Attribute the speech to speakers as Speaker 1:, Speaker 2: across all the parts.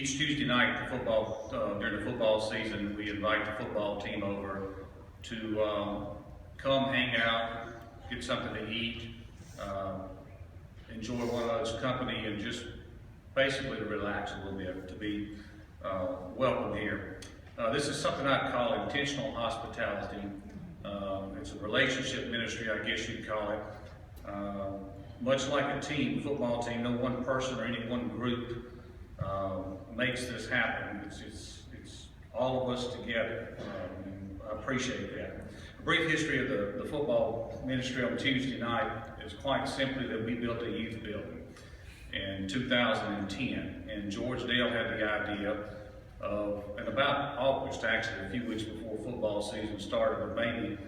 Speaker 1: Each Tuesday night, during the football season, we invite the football team over to come hang out, get something to eat, enjoy one another's company, and just basically to relax a little bit, to be welcome here. This is something I call intentional hospitality. It's a relationship ministry, I guess you'd call it. Much like a team, football team, no one person or any one group makes this happen. It's all of us together. I appreciate that. A brief history of the football ministry on Tuesday night is quite simply that we built a youth building in 2010, and George Dale had the idea of, in about August, actually a few weeks before football season started, but maybe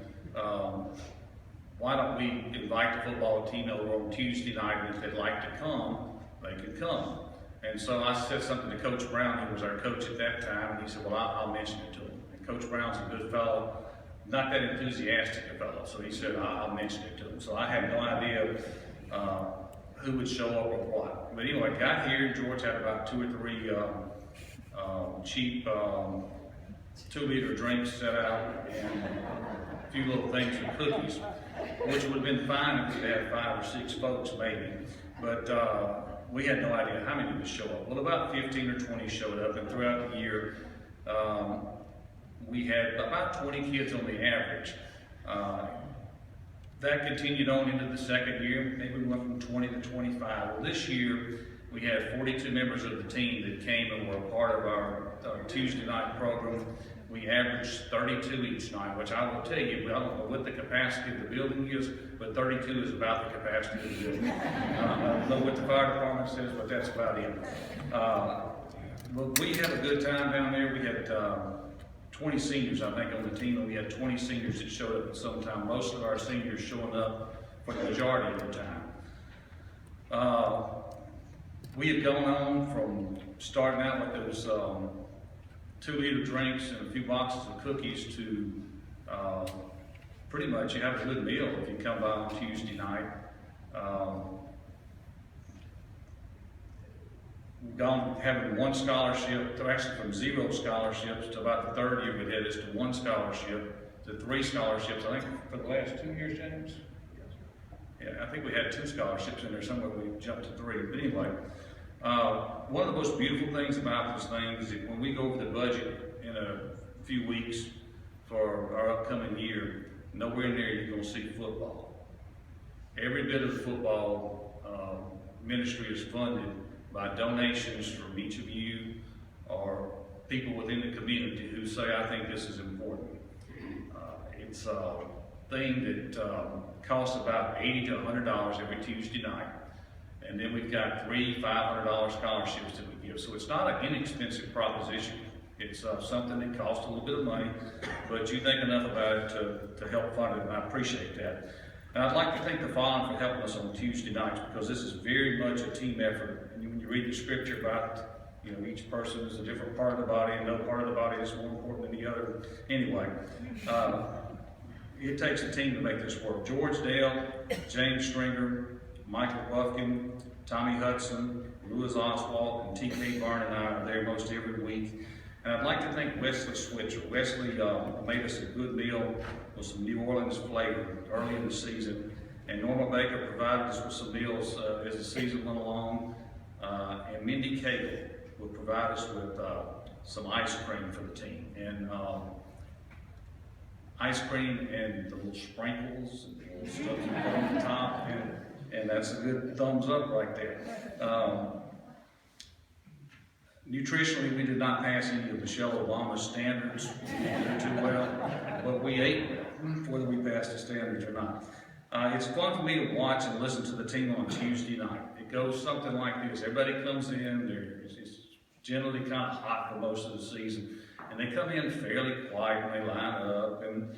Speaker 1: why don't we invite the football team over on Tuesday night, and if they'd like to come, they could come. And so I said something to Coach Brown, who was our coach at that time, and he said, well, I'll mention it to him. And Coach Brown's a good fellow, not that enthusiastic a fellow, so he said, I'll mention it to him. So I had no idea who would show up or what. But anyway, got here, George had about 2 or 3 cheap 2-liter drinks set out, and a few little things for cookies, which would have been fine if we had 5 or 6 folks maybe. But we had no idea how many would show up. Well, about 15 or 20 showed up, and throughout the year, we had about 20 kids on the average. That continued on into the second year. Maybe we went from 20 to 25. Well, this year, we had 42 members of the team that came and were a part of our Tuesday night program. We averaged 32 each night, which I will tell you, I don't know what the capacity of the building is, but 32 is about the capacity of the building. I don't know what the fire department says, but that's about it. But we had a good time down there. We had 20 seniors, I think, on the team, and we had 20 seniors that showed up at some time. Most of our seniors showing up for the majority of the time. We had gone on from starting out with those 2-liter drinks and a few boxes of cookies to pretty much you have a good meal if you come by on Tuesday night. We've gone having 1 scholarship, actually from 0 scholarships to about the 3rd year we did is to 1 scholarship to 3 scholarships. I think for the last 2 years, James? Yeah, I think we had 2 scholarships in there somewhere. We jumped to 3. But anyway, one of the most beautiful things about this thing is that when we go over the budget in a few weeks for our upcoming year, nowhere near you're going to see football. Every bit of the football ministry is funded by donations from each of you or people within the community who say, I think this is important. It's a thing that costs about $80 to $100 every Tuesday night. And then we've got 3 $500 scholarships that we give. So it's not an inexpensive proposition. It's something that costs a little bit of money, but you think enough about it to help fund it, and I appreciate that. And I'd like to thank the following for helping us on Tuesday nights, because this is very much a team effort. And when you read the scripture about, each person is a different part of the body, and no part of the body is more important than the other. Anyway, it takes a team to make this work. George Dale, James Stringer, Michael Buffkin, Tommy Hudson, Louis Oswald, and T.K. Barn and I are there most every week. And I'd like to thank Wesley Switzer. Wesley made us a good meal with some New Orleans flavor early in the season. And Norma Baker provided us with some meals as the season went along. And Mindy Cagle would provide us with some ice cream for the team. And ice cream and the little sprinkles and the little stuff you put on the top. And that's a good thumbs up right there. Nutritionally, we did not pass any of Michelle Obama's standards. We didn't do too well, but we ate whether we passed the standards or not. It's fun for me to watch and listen to the team on Tuesday night. It goes something like this. Everybody comes in, it's generally kind of hot for most of the season, and they come in fairly quiet and they line up, and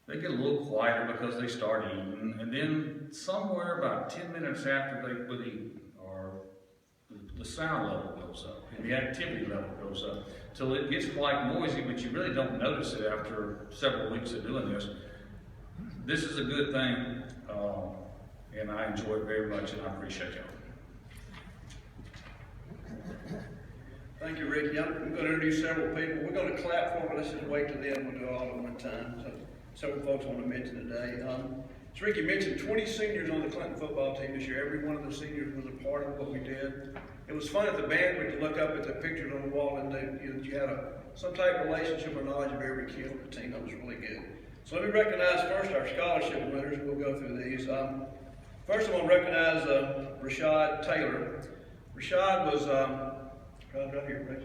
Speaker 1: they get a little quieter because they start eating, and then somewhere about 10 minutes after they quit eating, the sound level goes up and the activity level goes up till it gets quite noisy, but you really don't notice it after several weeks of doing this. This is a good thing, and I enjoy it very much, and I appreciate y'all.
Speaker 2: Thank you, Ricky. I'm going to introduce several people. We're going to clap for them, but let's just wait till the end. We'll do it all at one time. So, several folks I want to mention today. As Ricky mentioned, 20 seniors on the Clinton football team this year. Every one of the seniors was a part of what we did. It was fun at the banquet to look up at the pictures on the wall and you had some type of relationship or knowledge of every kid on the team. That was really good. So let me recognize first our scholarship winners. We'll go through these. First I want to recognize Rashad Taylor. Rashad was right here, right?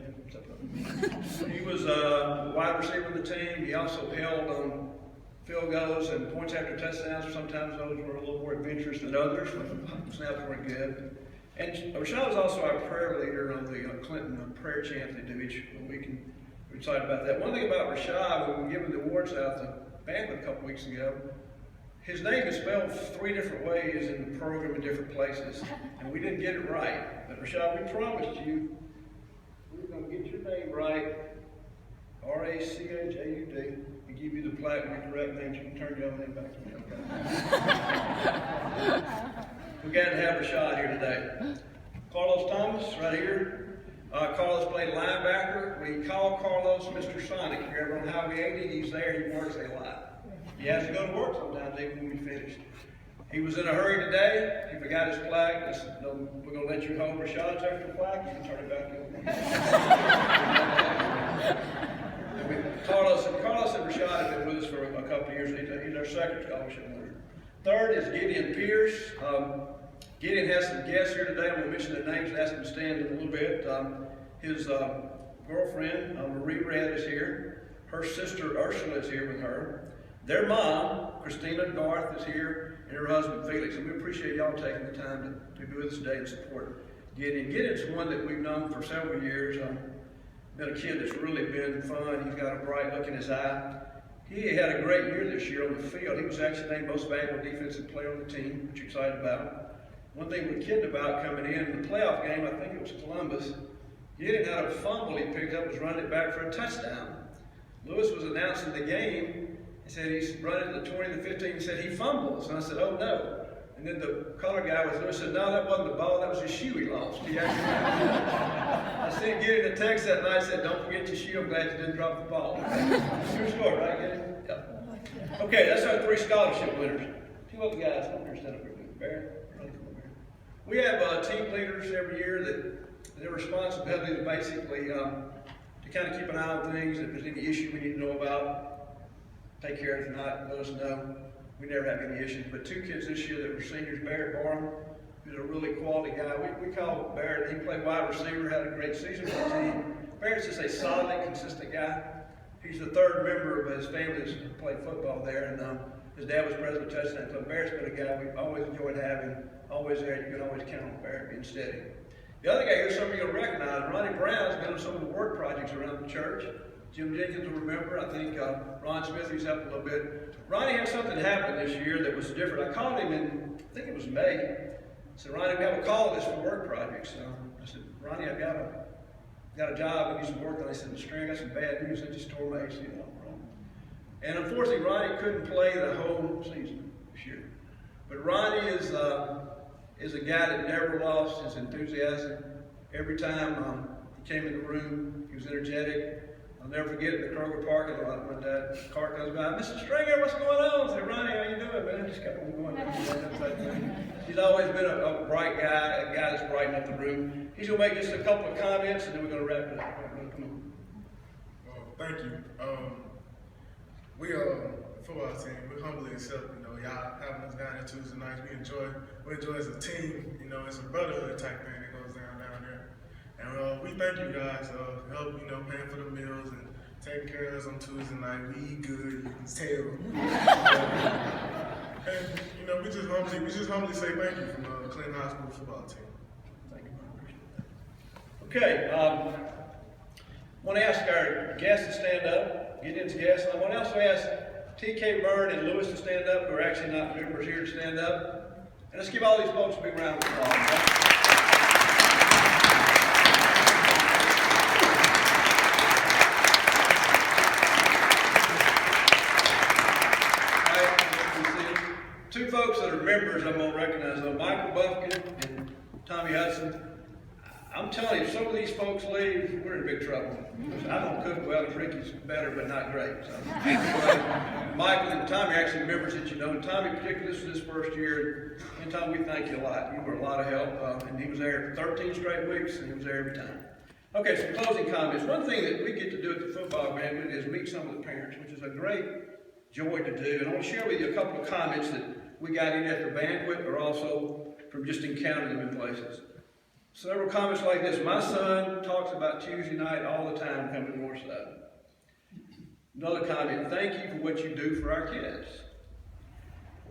Speaker 2: He was a wide receiver of the team. He also held field goals and points after touchdowns. Sometimes those were a little more adventurous than others. Snaps weren't good. And Rashad was also our prayer leader on the Clinton prayer chant they do each week. And we're excited about that. One thing about Rashad, when we were giving the awards out the banquet a couple weeks ago, his name is spelled 3 different ways in the program in different places, and we didn't get it right. But Rashad, we promised you we're going to get your name right, Rachud, and give you the plaque with the correct name. You can turn your own name back to me, okay? We're glad to have Rashad here today. Carlos Thomas, right here. Carlos played linebacker. We call Carlos Mr. Sonic. If you're ever on Highway 80, he's there. He works a lot. He has to go to work sometimes, even when we finish. He was in a hurry today. He forgot his flag. I said, no, we're going to let you hold Rashad's extra flag. You can turn it back in. Carlos and Rashad have been with us for a couple of years. He's our second scholarship winner. Third is Gideon Pierce. Gideon has some guests here today. I'm going to mention their names and ask them to stand in a little bit. His girlfriend, Marie Red, is here. Her sister, Ursula, is here with her. Their mom, Christina Garth, is here, and her husband, Felix. And we appreciate y'all taking the time to be with us today and support Gideon. Gideon's one that we've known for several years. Been a kid that's really been fun. He's got a bright look in his eye. He had a great year this year on the field. He was actually named most valuable defensive player on the team, which you're excited about. One thing we're kidding about coming in the playoff game, I think it was Columbus, Gideon had a fumble he picked up, was running it back for a touchdown. Lewis was announcing the game. He said he's running the 20 to 15. He said he fumbles. And I said, oh no. And then the color guy was Lewis said, no, that wasn't the ball. That was his shoe he lost. He actually I sent Gideon a text that night. Said, don't forget your shoe. I'm glad you didn't drop the ball. True story, right, Gideon? Yeah. Okay, that's our 3 scholarship winners. 2 other guys. Come here, stand up here. Barrett, come over here. We have team leaders every year that their responsibility is basically to kind of keep an eye on things. If there's any issue we need to know about, take care of it. If not, let us know. We never have any issues. But 2 kids this year that were seniors, Barrett Barham, who's a really quality guy. We call Barrett, he played wide receiver, had a great season for the team. Barrett's just a solid, consistent guy. He's the 3rd member of his family that's played football there, and his dad was president of Touchdown Club. Barrett's been a guy we've always enjoyed having, always there. You can always count on Barrett being steady. The other guy here, some of you will recognize, Ronnie Brown's been on some of the work projects around the church. Jim Jenkins will remember. I think Ron Smith, he's helped a little bit. Ronnie had something happen this year that was different. I called him in, I think it was May. I said, Ronnie, we have a call list for work projects. I said, Ronnie, I've got a job. I need some work on. He said, String, I got some bad news. I just tore my ACL. And unfortunately, Ronnie couldn't play the whole season this year. But Ronnie is a guy that never lost his enthusiasm. Every time he came in the room, he was energetic. I'll never forget the Kroger parking lot when that car comes by. Mr. Stringer, what's going on? I said, Ronnie, how you doing, man? Just kept on going. He's always been a bright guy, a guy that's brightened up the room. He's going to make just a couple of comments, and then we're going to wrap it up. Come on.
Speaker 3: Thank you. We the football team, we humbly accept, y'all having us down here Tuesday nights. We enjoy as a team. It's a brotherhood type thing that goes down there. And we thank you guys for help, paying for the meals and taking care of us on Tuesday night. We eat good, you can tell. And we just humbly say thank you from the Clinton High School football team.
Speaker 2: Thank you, I appreciate that. Okay, I want to ask our guests to stand up, Gideon's guests. I want to also ask T.K. Byrne and Lewis to stand up, who are actually not members here, to stand up. And let's give all these folks a big round of applause. Two folks that are members I'm going to recognize, Michael Buffkin and Tommy Hudson. I'm telling you, if some of these folks leave, we're in big trouble. I don't cook well, and Ricky's better, but not great. So, Michael and Tommy are actually members that you know, and Tommy particularly, this was his first year, and Tommy, we thank you a lot. You were a lot of help, and he was there 13 straight weeks, and he was there every time. Okay, some closing comments. One thing that we get to do at the football banquet is meet some of the parents, which is a great joy to do. And I want to share with you a couple of comments that we got in at the banquet, or also from just encountering them in places. Several comments like this. My son talks about Tuesday night all the time coming to Northside. Another comment, thank you for what you do for our kids.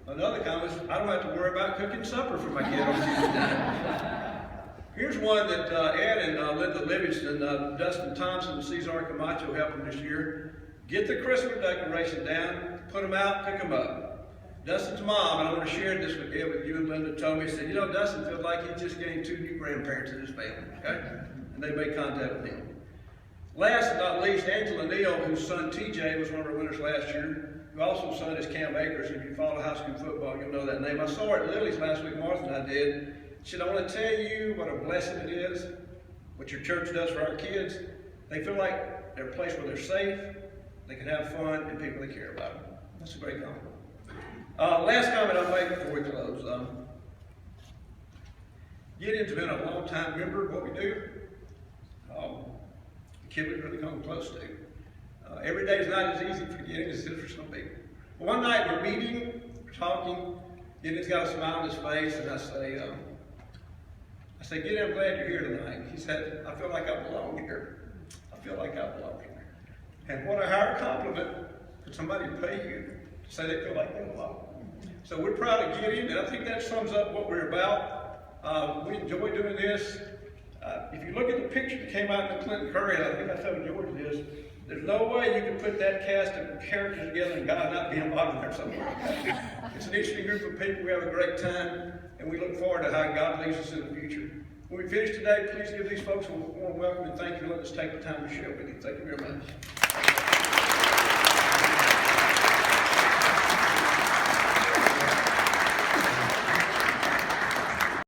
Speaker 2: Another comment, I don't have to worry about cooking supper for my kid on Tuesday night. Here's one that Ed and Linda Livingston, Dustin Thompson, and Cesar Camacho helped them this year. Get the Christmas decoration down, put them out, pick them up. Dustin's mom, and I want to share this with Ed, with you and Linda, told me, said, you know, Dustin feels like he just gained 2 new grandparents in his family, okay? And they made contact with him. Last but not least, Angela Neal, whose son TJ was one of our winners last year, who also son is Cam Akers. If you follow high school football, you'll know that name. I saw her at Lily's last week, Martha and I did. She said, I want to tell you what a blessing it is, what your church does for our kids. They feel like they're a place where they're safe, they can have fun, and people they care about them. That's a great compliment. Last comment I'll make before we close. Gideon's been a long-time member of what we do. A kid we've really come close to. Every day is not as easy for Gideon as it is for some people. But one night we're meeting, we're talking, Gideon's got a smile on his face, and I say, Gideon, I'm glad you're here tonight. He said, I feel like I belong here. I feel like I belong here. And what a higher compliment for somebody to pay you to say they feel like they belong. So we're proud of Gideon, and I think that sums up what we're about. We enjoy doing this. If you look at the picture that came out in the Clinton Courier, I think I told George this, there's no way you can put that cast of characters together and God not be involved in there somewhere. It's an interesting group of people. We have a great time, and we look forward to how God leads us in the future. When we finish today, please give these folks a warm welcome, and thank you for letting us take the time to share with you. Thank you very much.